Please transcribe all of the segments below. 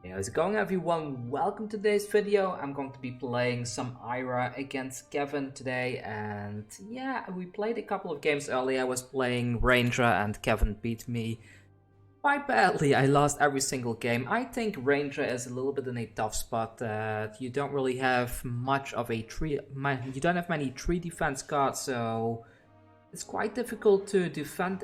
Hey, how's it going, everyone? Welcome to today's video. I'm going to be playing some Ira against Kevin today, and yeah, we played a couple of games earlier. I was playing Ranger and Kevin beat me quite badly. I lost every single game. I think Ranger is a little bit in a tough spot that you don't really have much of a tree. You don't have many tree defense cards, so it's quite difficult to defend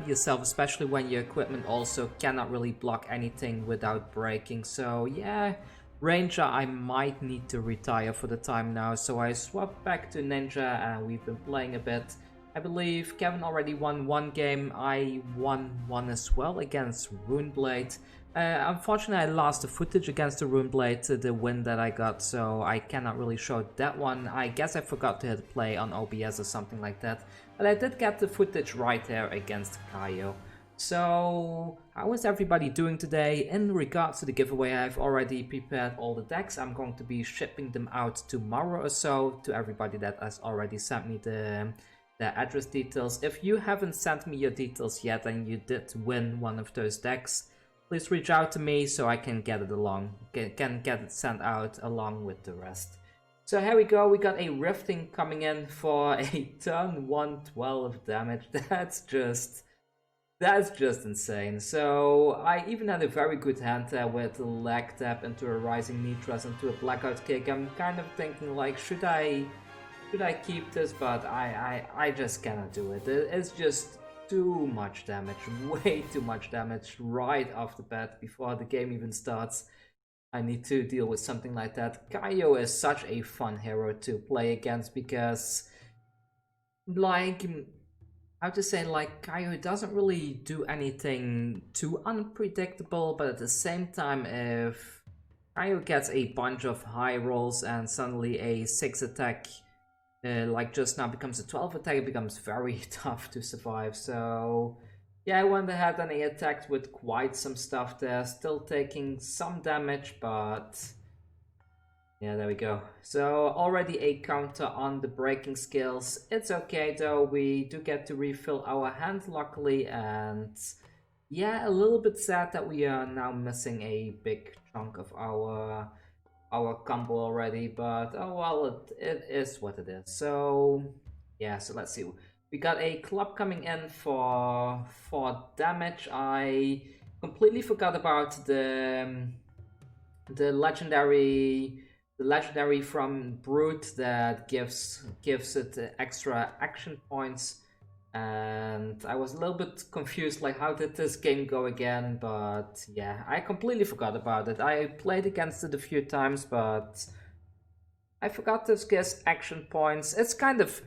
yourself, especially when your equipment also cannot really block anything without breaking. So yeah, Ranger I might need to retire for the time now, so I swapped back to Ninja and we've been playing a bit. I believe Kevin already won one game, I won one as well against Runeblade. Unfortunately, I lost the footage against the Runeblade, the win that I got, so I cannot really show that one. I guess I forgot to hit play on OBS or something like that, but I did get the footage right there against Kayo. So, how is everybody doing today? In regards to the giveaway, I've already prepared all the decks. I'm going to be shipping them out tomorrow or so to everybody that has already sent me the address details. If you haven't sent me your details yet and you did win one of those decks, please reach out to me so I can get it can get it sent out along with the rest. So here we go, we got a Rifting coming in for a turn 112 damage. That's just insane. So I even had a very good hand there with a leg tap into a Rising Nitras into a Blackout Kick. I'm kind of thinking like, should I keep this? But I just cannot do it. It's just too much damage, way too much damage right off the bat before the game even starts. I need to deal with something like that. Kayo is such a fun hero to play against because, like, how to say, like, Kayo doesn't really do anything too unpredictable, but at the same time, if Kayo gets a bunch of high rolls and suddenly a 6 attack like just now becomes a 12 attack, it becomes very tough to survive. So yeah, I went ahead and I attacked with quite some stuff there, still taking some damage, but yeah, there we go. So already a counter on the breaking skills. It's okay though, we do get to refill our hand luckily, and yeah, a little bit sad that we are now missing a big chunk of our combo already, but oh well, it is what it is. So yeah, so let's see. We got a club coming in for damage. I completely forgot about the legendary from Brute that gives it extra action points. And I was a little bit confused, like, how did this game go again? But yeah, I completely forgot about it. I played against it a few times, but I forgot this gets action points. It's kind of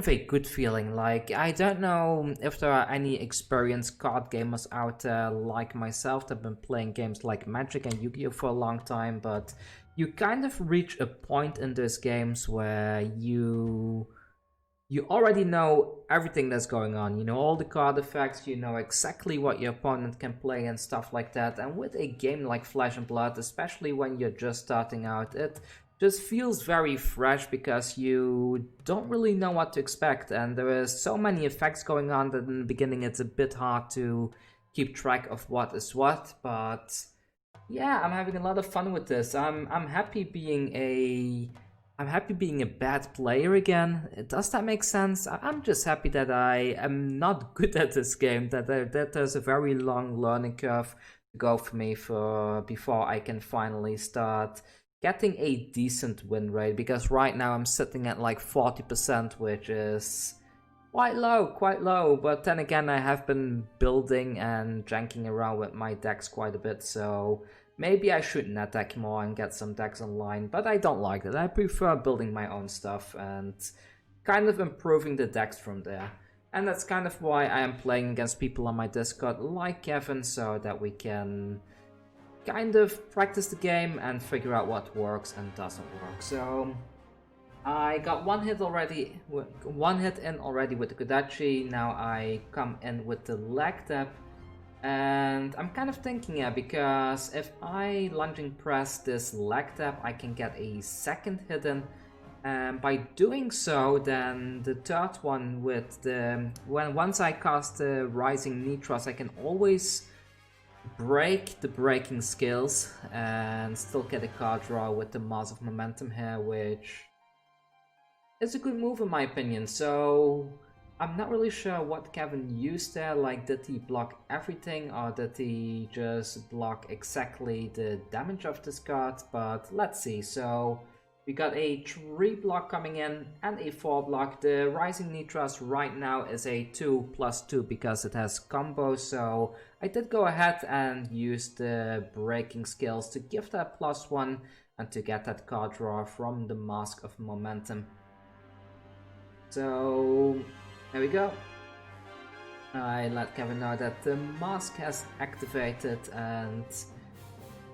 a good feeling. Like, I don't know if there are any experienced card gamers out there like myself that have been playing games like Magic and Yu-Gi-Oh for a long time, but you kind of reach a point in those games where you already know everything that's going on. You know all the card effects, you know exactly what your opponent can play and stuff like that. And with a game like Flesh and Blood, especially when you're just starting out, it just feels very fresh because you don't really know what to expect. And there is so many effects going on that in the beginning it's a bit hard to keep track of what is what. But yeah, I'm having a lot of fun with this. I'm happy being a bad player again. Does that make sense? I'm just happy that I am not good at this game, that there's a very long learning curve to go for me before I can finally start getting a decent win rate, because right now I'm sitting at like 40%, which is quite low, but then again I have been building and janking around with my decks quite a bit, so maybe I shouldn't attack more and get some decks online, but I don't like that. I prefer building my own stuff and kind of improving the decks from there. And that's kind of why I am playing against people on my Discord like Kevin, so that we can kind of practice the game and figure out what works and doesn't work. So I got one hit in already with the Kodachi. Now I come in with the leg tap. And I'm kind of thinking, yeah, because if I lunging press this leg tap, I can get a second hit in. And by doing so, then the third one with once I cast the Rising Nitras, I can always break the breaking skills and still get a card draw with the Mass of Momentum here, which is a good move in my opinion. So I'm not really sure what Kevin used there, like did he block everything or did he just block exactly the damage of this card, but let's see. So we got a 3 block coming in and a 4 block. The Rising Nitras right now is a 2+2 because it has combo, so I did go ahead and use the breaking skills to give that +1 and to get that card draw from the Mask of Momentum. So there we go. I let Kevin know that the mask has activated, and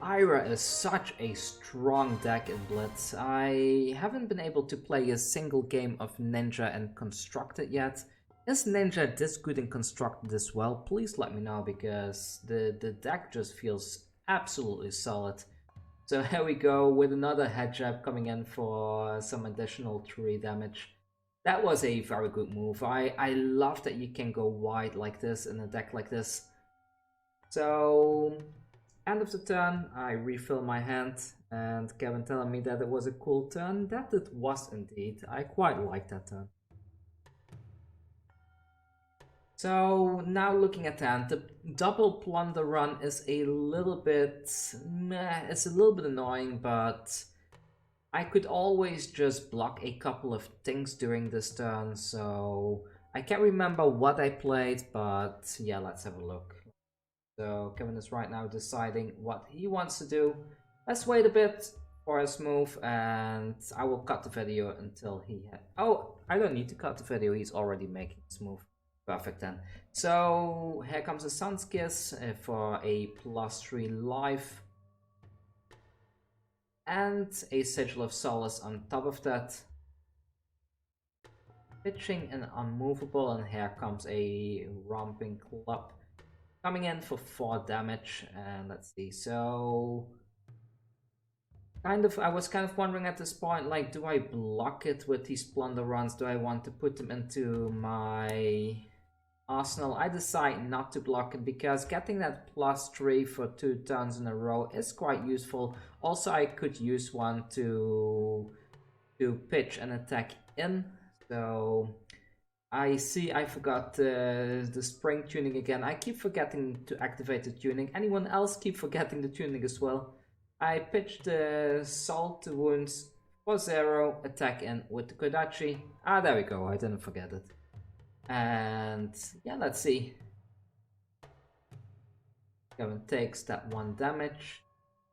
Ira is such a strong deck in Blitz. I haven't been able to play a single game of Ninja and Constructed yet. Is Ninja this good in Constructed as well? Please let me know, because the deck just feels absolutely solid. So here we go with another head jab coming in for some additional 3 damage. That was a very good move. I love that you can go wide like this in a deck like this. So, end of the turn, I refill my hand, and Kevin telling me that it was a cool turn. That it was indeed. I quite like that turn. So now looking at that, the double plunder run is a little bit meh. It's a little bit annoying, but I could always just block a couple of things during this turn, so I can't remember what I played, but yeah, let's have a look. So Kevin is right now deciding what he wants to do. Let's wait a bit for his move, and I will cut the video until he... Oh, I don't need to cut the video, he's already making his move. Perfect then. So here comes a Sun's Kiss for a +3 life. And a Sigil of Solace on top of that. Pitching an Unmovable, and here comes a Romping Club coming in for 4 damage. And let's see, so I was kind of wondering at this point, like, do I block it with these plunder runs? Do I want to put them into my arsenal? I decide not to block it because getting that +3 for 2 turns in a row is quite useful. Also, I could use one to pitch an attack in. So I see I forgot the spring tuning again. I keep forgetting to activate the tuning. Anyone else keep forgetting the tuning as well? I pitched the Salt Wounds for 0, attack in with the Kodachi. Ah, there we go, I didn't forget it. And yeah, let's see. Kevin takes that 1 damage.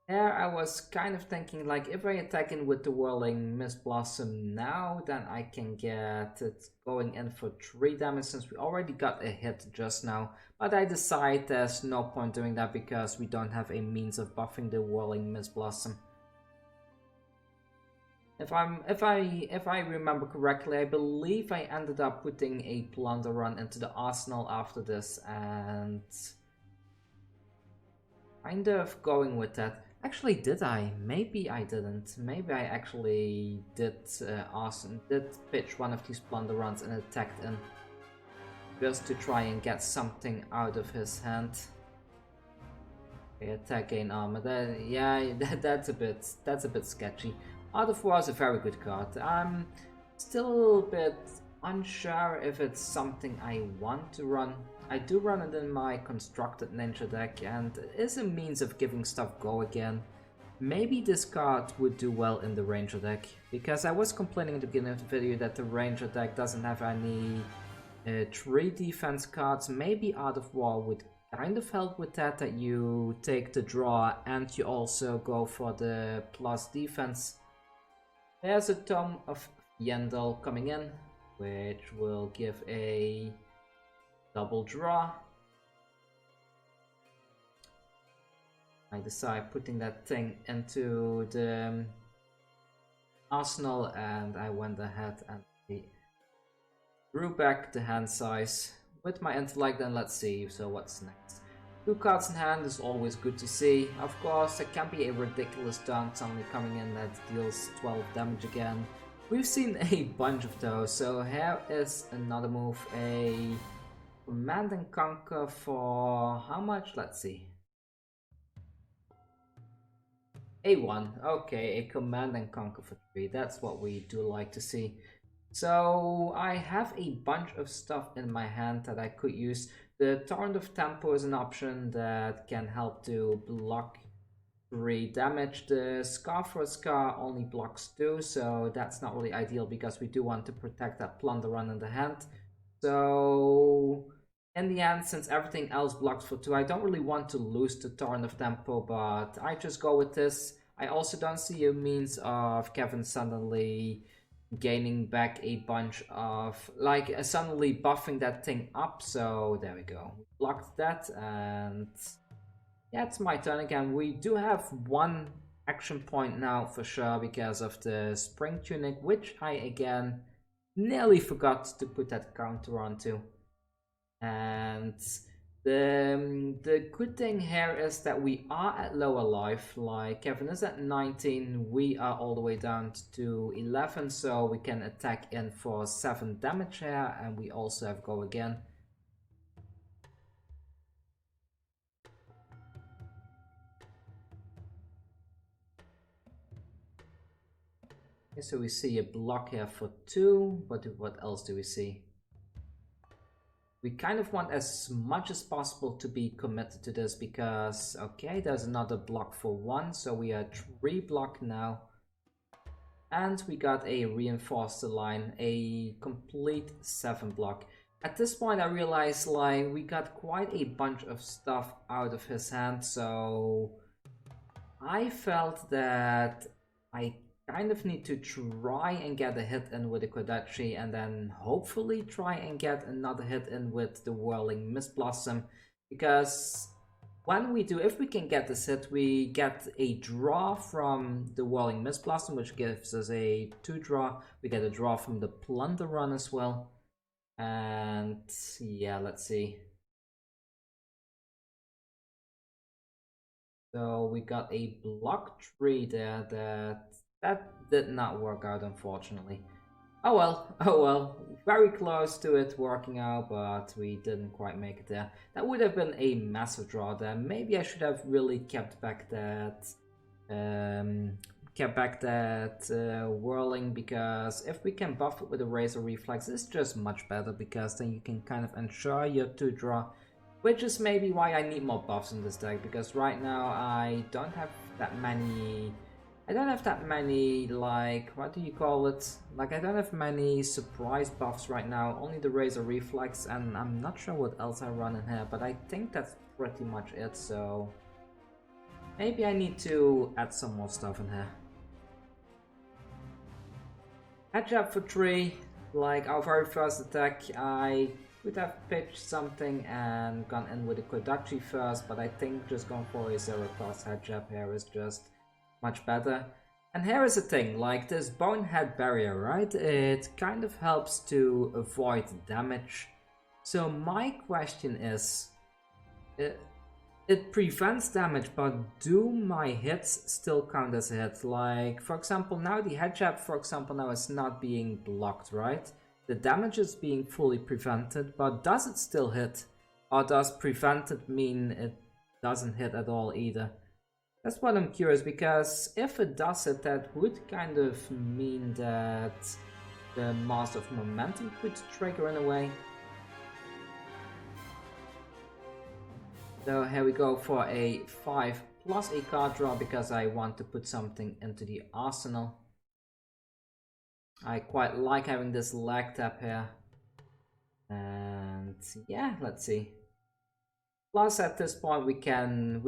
There I was kind of thinking, like, if I attack in with the Whirling Mist Blossom now, then I can get it going in for 3 damage since we already got a hit just now. But I decide there's no point doing that because we don't have a means of buffing the Whirling Mist Blossom. If I remember correctly, I believe I ended up putting a plunder run into the arsenal after this and kind of going with that. Actually, did I? Maybe I didn't. Maybe I actually did pitch one of these plunder runs and attacked in just to try and get something out of his hand. Okay, attack gain armor. That's a bit sketchy. Art of War is a very good card. I'm still a little bit unsure if it's something I want to run. I do run it in my constructed ninja deck, and it is a means of giving stuff go again. Maybe this card would do well in the ranger deck, because I was complaining at the beginning of the video that the ranger deck doesn't have any 3 defense cards. Maybe Art of War would kind of help with that, that you take the draw and you also go for the plus defense. There's a Tome of Yendel coming in, which will give a double draw. I decide putting that thing into the arsenal, and I went ahead and drew back the hand size with my intellect. Then let's see, so what's next? 2 cards in hand is always good to see. Of course, there can be a ridiculous turn suddenly coming in that deals 12 damage again. We've seen a bunch of those, so here is another move, a Command and Conquer for how much? Let's see. A1, okay, a command and conquer for 3. That's what we do like to see. So I have a bunch of stuff in my hand that I could use. The Torrent of Tempo is an option that can help to block 3 damage. The Scar for a Scar only blocks 2, so that's not really ideal because we do want to protect that Plunder Run in the hand. So in the end, since everything else blocks for 2, I don't really want to lose the Torrent of Tempo, but I just go with this. I also don't see a means of Kevin suddenly gaining back a bunch of, like, suddenly buffing that thing up, so there we go. We blocked that, and yeah, it's my turn again. We do have one action point now for sure because of the Spring Tunic, which I again nearly forgot to put that counter onto. And the good thing here is that we are at lower life. Like Kevin is at 19, we are all the way down to 11, so we can attack in for 7 damage here, and we also have go again. Okay, so we see a block here for 2, but what else do we see? We kind of want as much as possible to be committed to this because, okay, there's another block for 1, so we are 3 block now. And we got a reinforced line, a complete 7 block. At this point I realized like we got quite a bunch of stuff out of his hand, so I felt that I kind of need to try and get a hit in with the Kodachi and then hopefully try and get another hit in with the Whirling Mist Blossom, because when we do, if we can get this hit, we get a draw from the Whirling Mist Blossom, which gives us a 2 draw. We get a draw from the Plunder Run as well. And yeah, let's see. So we got a block tree there that did not work out, unfortunately. Oh well, oh well. Very close to it working out, but we didn't quite make it there. That would have been a massive draw there. Maybe I should have really kept back that whirling, because if we can buff it with a Razor Reflex, it's just much better because then you can kind of ensure your 2 draw, which is maybe why I need more buffs in this deck, because right now I don't have that many. I don't have that many, like, what do you call it? Like, I don't have many surprise buffs right now, only the Razor Reflex, and I'm not sure what else I run in here, but I think that's pretty much it, so maybe I need to add some more stuff in here. Hedge up for 3, like our very first attack, I could have pitched something and gone in with the Kodachi first, but I think just going for a 0+ hedge up here is just much better. And here is the thing, like this Bonehead Barrier, right? It kind of helps to avoid damage. So my question is, it prevents damage, but do my hits still count as a hit? Like, for example, now the head jab, for example, now is not being blocked, right? The damage is being fully prevented, but does it still hit? Or does prevented mean it doesn't hit at all either? That's what I'm curious, because if it does it, that would kind of mean that the Master of Momentum could trigger in a way. So here we go for a 5 plus a card draw because I want to put something into the arsenal. I quite like having this lag tap here. And yeah, let's see. Plus at this point we can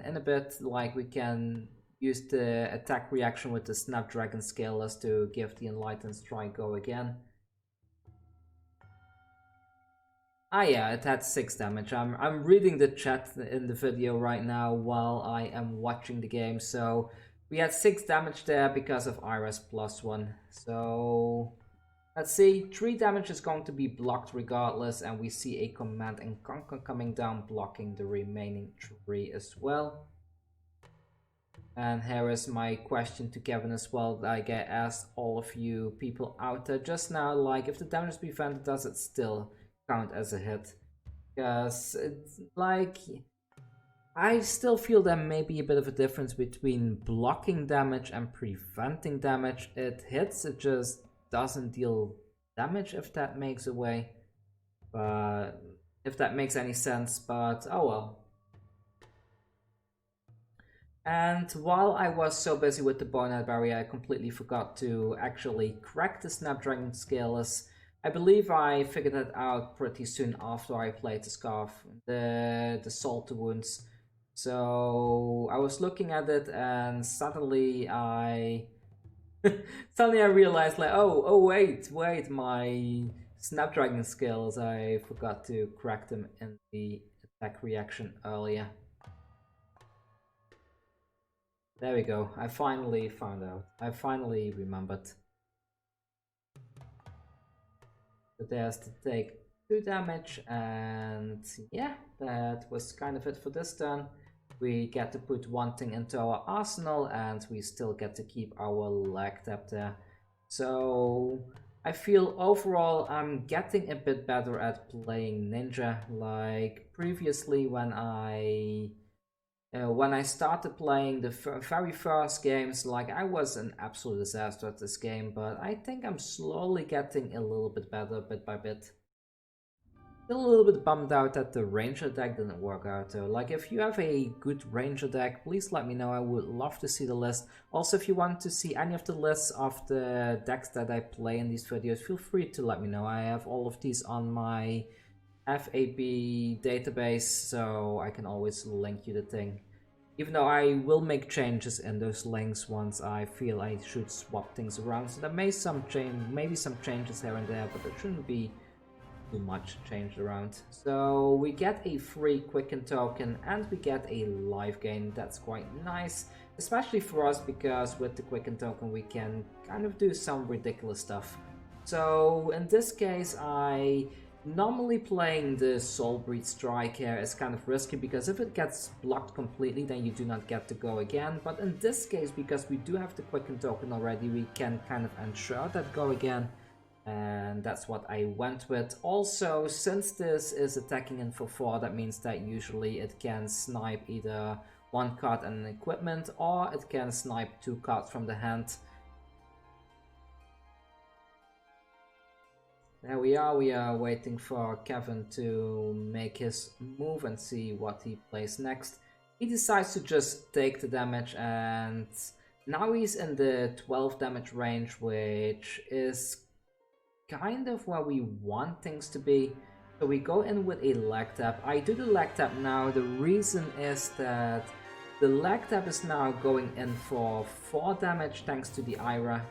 in a bit, like, we can use the attack reaction with the Snapdragon Scalers to give the Enlightened Strike go again. Ah yeah, it had 6 damage. I'm reading the chat in the video right now while I am watching the game, so we had 6 damage there because of Iris +1. So let's see, 3 damage is going to be blocked regardless, and we see a Command and Conquer coming down, blocking the remaining 3 as well. And here is my question to Kevin as well, like I asked all of you people out there just now, like, if the damage is prevented, does it still count as a hit? Because it's like, I still feel there may be a bit of a difference between blocking damage and preventing damage. It hits, it just doesn't deal damage, if that makes a way. But if that makes any sense, but oh well. And while I was so busy with the Bonnet Barrier, I completely forgot to actually crack the Snapdragon skills. I believe I figured that out pretty soon after I played the Scarf, the Salt Wounds. So I was looking at it, and suddenly I suddenly I realized, like, oh wait, my Snapdragon skills, I forgot to crack them in the attack reaction earlier. There we go. I finally found out. I finally remembered. So there's to take 2 damage, and yeah, that was kind of it for this turn. We get to put one thing into our arsenal, and we still get to keep our leg tap there. So I feel overall I'm getting a bit better at playing Ninja. Like previously when I started playing the very first games, like I was an absolute disaster at this game, but I think I'm slowly getting a little bit better bit by bit. Still a little bit bummed out that the Ranger deck didn't work out though. Like if you have a good Ranger deck, please let me know, I would love to see the list. Also, if you want to see any of the lists of the decks that I play in these videos, feel free to let me know. I have all of these on my FAB database, so I can always link you the thing. Even though I will make changes in those links once I feel I should swap things around. So there may maybe some changes here and there, but there shouldn't be too much changed around. So we get a free Quicken token and we get a life gain. That's quite nice, especially for us, because with the Quicken token we can kind of do some ridiculous stuff. So in this case, normally playing the Soulbreed Strike here is kind of risky, because if it gets blocked completely then you do not get to go again. But in this case, because we do have the Quicken token already, we can kind of ensure that go again. And that's what I went with. Also, since this is attacking in for 4, that means that usually it can snipe either 1 card and an equipment, or it can snipe 2 cards from the hand. There we are waiting for Kevin to make his move and see what he plays next. He decides to just take the damage, and now he's in the 12 damage range, which is kind of where we want things to be. So we go in with a leg tap. I do the leg tap now. The reason is that the leg tap is now going in for 4 damage thanks to the Ira.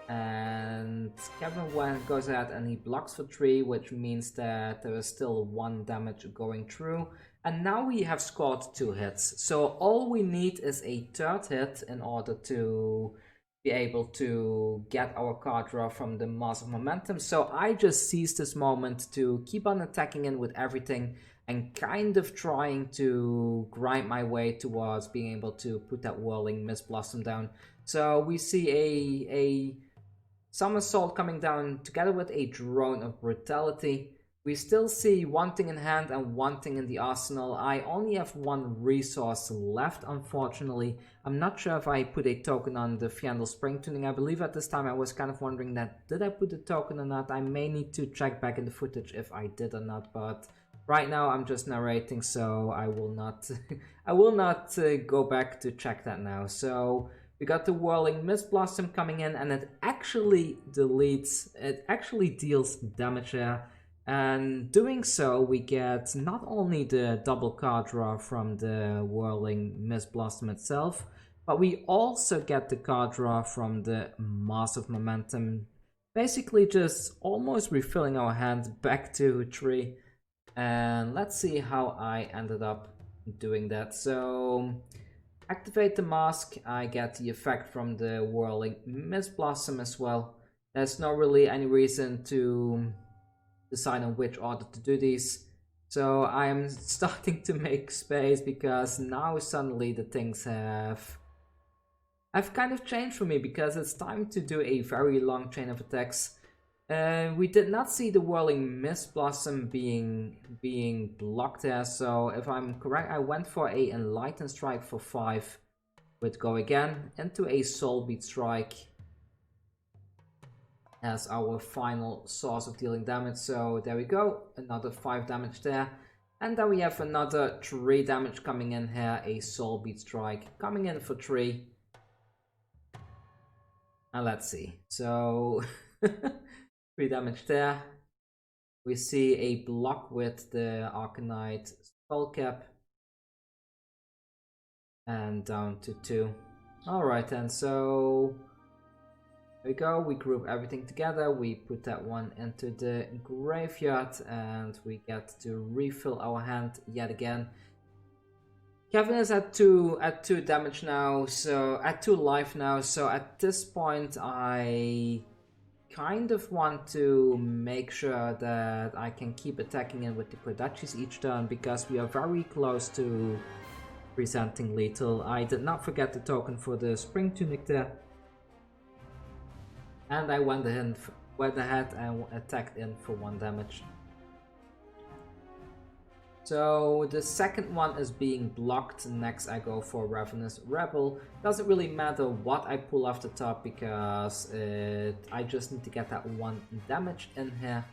And Kevin goes ahead and he blocks for 3, which means that there is still 1 damage going through. And now we have scored 2 hits. So all we need is a 3rd hit in order to be able to get our card draw from the Mass of Momentum. So I just seized this moment to keep on attacking in with everything and kind of trying to grind my way towards being able to put that Whirling Mist Blossom down. So we see a Somersault coming down together with a Drone of Brutality. We still see 1 thing in hand and 1 thing in the arsenal. I only have 1 resource left, unfortunately. I'm not sure if I put a token on the Fiandel Spring Tuning. I believe at this time I was kind of wondering that, did I put a token or not? I may need to check back in the footage if I did or not, but right now I'm just narrating, so I will not I will not go back to check that now. So we got the Whirling Mist Blossom coming in, and it actually deals damage here. And doing so, we get not only the double card draw from the Whirling Mist Blossom itself, but we also get the card draw from the Mass of Momentum, basically just almost refilling our hand back to 3. And let's see how I ended up doing that. So activate the mask, I get the effect from the Whirling Mist Blossom as well. There's not really any reason to decide on which order to do these. So I'm starting to make space, because now suddenly the things have kind of changed for me, because it's time to do a very long chain of attacks. We did not see the Whirling Mist Blossom being blocked there, so if I'm correct, I went for a Enlightened Strike for 5 with Go Again into a Soul Beat Strike as our final source of dealing damage. So there we go, another 5 damage there. And then we have another 3 damage coming in here, a Soul Beat Strike coming in for 3. And let's see, so 3 damage there. We see a block with the Arcanite Skullcap. And down to 2. Alright then, so there we go, we group everything together, we put that one into the graveyard, and we get to refill our hand yet again. Kevin is at 2 damage now, so at 2 life now, so at this point I kind of want to make sure that I can keep attacking in with the Kodachis each turn, because we are very close to presenting lethal. I did not forget the token for the Spring Tunic there. And I went ahead and attacked in for 1 damage. So the second one is being blocked. Next I go for Ravenous Rebel. Doesn't really matter what I pull off the top, because I just need to get that 1 damage in here.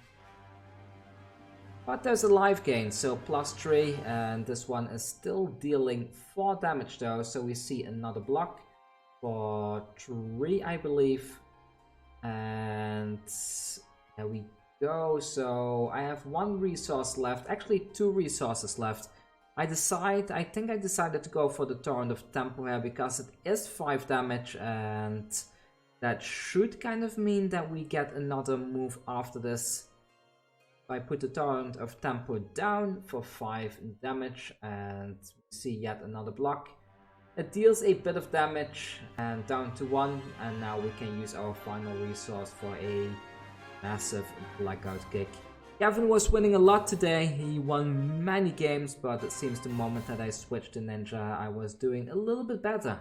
But there's a life gain, so +3, and this one is still dealing 4 damage though, so we see another block for 3, I believe. And there we go, so I have 1 resource left, actually 2 resources left. I think I decided to go for the Torrent of Tempo here, because it is 5 damage, and that should kind of mean that we get another move after this. I put the Torrent of Tempo down for 5 damage, and we see yet another block. It deals a bit of damage, and down to 1, and now we can use our final resource for a massive blackout kick. Kevin was winning a lot today, he won many games, but it seems the moment that I switched to Ninja I was doing a little bit better.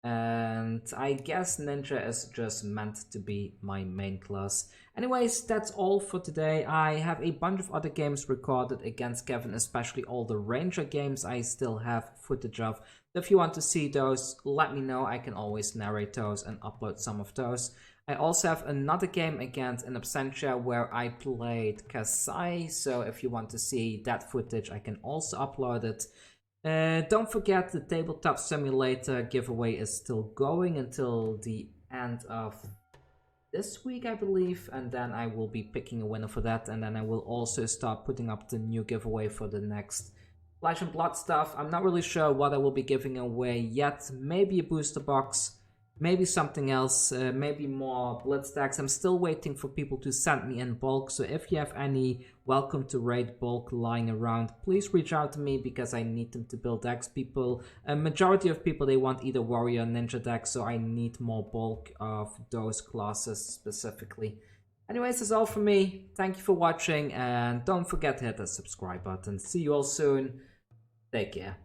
And I guess Ninja is just meant to be my main class. Anyways, that's all for today. I have a bunch of other games recorded against Kevin, especially all the Ranger games I still have footage of. So if you want to see those, let me know. I can always narrate those and upload some of those. I also have another game against In Absentia where I played Kasai, so if you want to see that footage, I can also upload it. Don't forget, the Tabletop Simulator giveaway is still going until the end of this week, I believe, and then I will be picking a winner for that, and then I will also start putting up the new giveaway for the next Flesh and Blood stuff. I'm not really sure what I will be giving away yet. Maybe a booster box, maybe something else, maybe more Blitz decks. I'm still waiting for people to send me in bulk, so if you have any welcome to raid bulk lying around, please reach out to me, because I need them to build decks. A majority of people, they want either warrior or ninja decks, so I need more bulk of those classes specifically. Anyways, that's all from me. Thank you for watching, and don't forget to hit the subscribe button. See you all soon. Take care.